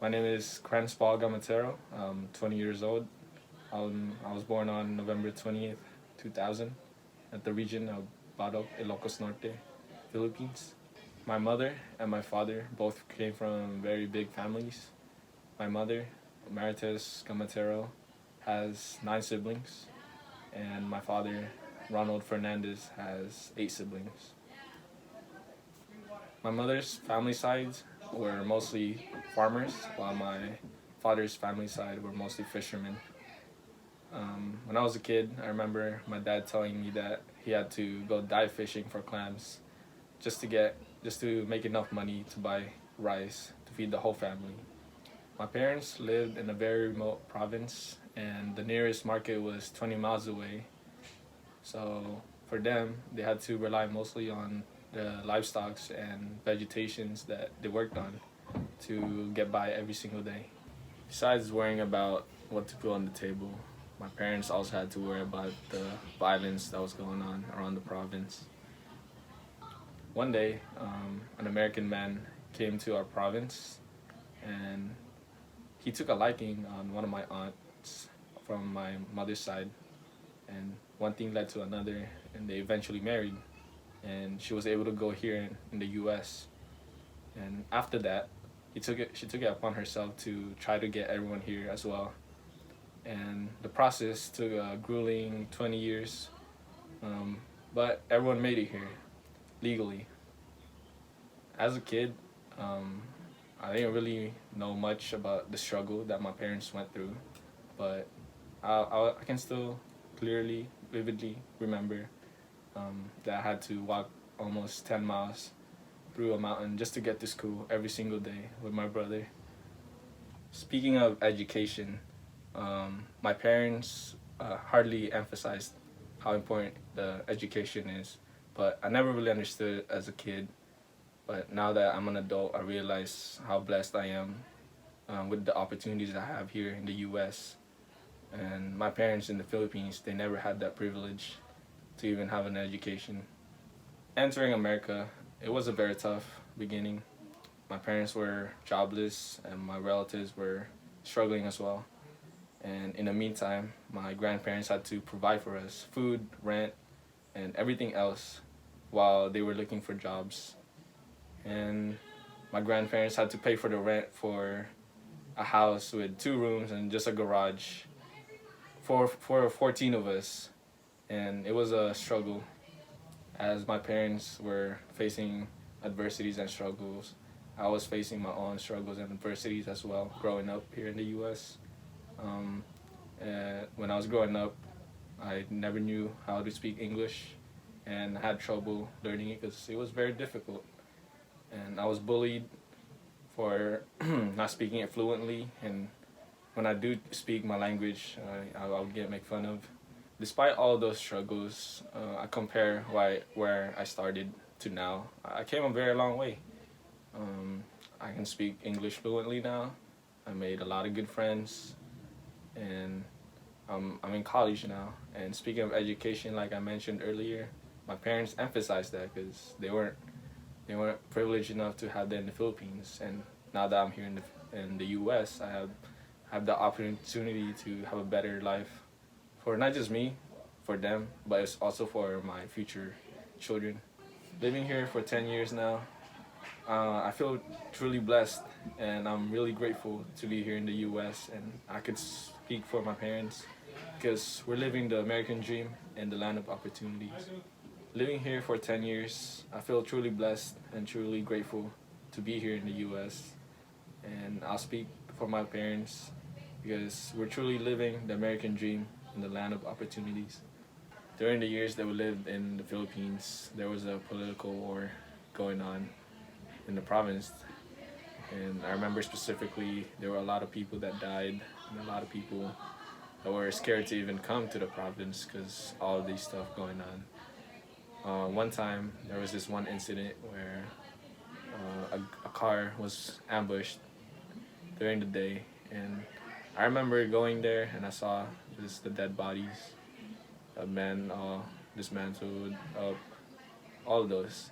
My name is Krenz Paul Gamatero. I'm 20 years old. I was born on November 20th, 2000, at the region of Badok, Ilocos Norte, Philippines. My mother and my father both came from very big families. My mother, Marites Gamatero, has 9 siblings, and my father, Ronald Fernandez, has 8 siblings. My mother's family side were mostly farmers, while my father's family side were mostly fishermen. When I was a kid, I remember my dad telling me that he had to go dive fishing for clams just to make enough money to buy rice to feed the whole family. My parents lived in a very remote province, and the nearest market was 20 miles away. So for them, they had to rely mostly on the livestock and vegetations that they worked on to get by every single day. Besides worrying about what to put on the table, my parents also had to worry about the violence that was going on around the province. One day, an American man came to our province, and he took a liking on one of my aunts from my mother's side, and one thing led to another, and they eventually married, and she was able to go here in the U.S. And after that, she took it upon herself to try to get everyone here as well. And the process took a grueling 20 years, um, but everyone made it here legally. As a kid, um, I didn't really know much about the struggle that my parents went through, but I can still clearly, vividly remember that I had to walk almost 10 miles through a mountain just to get to school every single day with my brother. Speaking of education, my parents hardly emphasized how important the education is, but I never really understood it as a kid. But now that I'm an adult, I realize how blessed I am with the opportunities I have here in the U.S. And my parents in the Philippines, they never had that privilege to even have an education. Entering America, it was a very tough beginning. My parents were jobless, and my relatives were struggling as well. And in the meantime, my grandparents had to provide for us food, rent, and everything else while they were looking for jobs. And my grandparents had to pay for the rent for a house with 2 rooms and just a garage for 14 of us. And it was a struggle as my parents were facing adversities and struggles. I was facing my own struggles and adversities as well growing up here in the U.S. Um, when I was growing up, I never knew how to speak English, and I had trouble learning it because it was very difficult. And I was bullied for not speaking it fluently, and when I do speak my language, I'll get make fun of. Despite all those struggles, I compare where I started to now. I came a very long way. Um, I can speak English fluently now. I made a lot of good friends, and I'm in college now. And speaking of education, like I mentioned earlier, my parents emphasized that because they weren't privileged enough to have that in the Philippines. And now that I'm here in the U.S., I have the opportunity to have a better life for not just me, for them, but it's also for my future children. Living here for 10 years now, I feel truly blessed, and I'm really grateful to be here in the U.S. and I could speak for my parents because we're living the American dream in the land of opportunities. Living here for 10 years, I feel truly blessed and truly grateful to be here in the U.S. And I'll speak for my parents because we're truly living the American dream in the land of opportunities. During the years that we lived in the Philippines, there was a political war going on in the province. And I remember specifically there were a lot of people that died and a lot of people that were scared to even come to the province because all of these stuff going on. One time there was this one incident where a car was ambushed during the day, and I remember going there and I saw just the dead bodies, a man dismantled, all of those.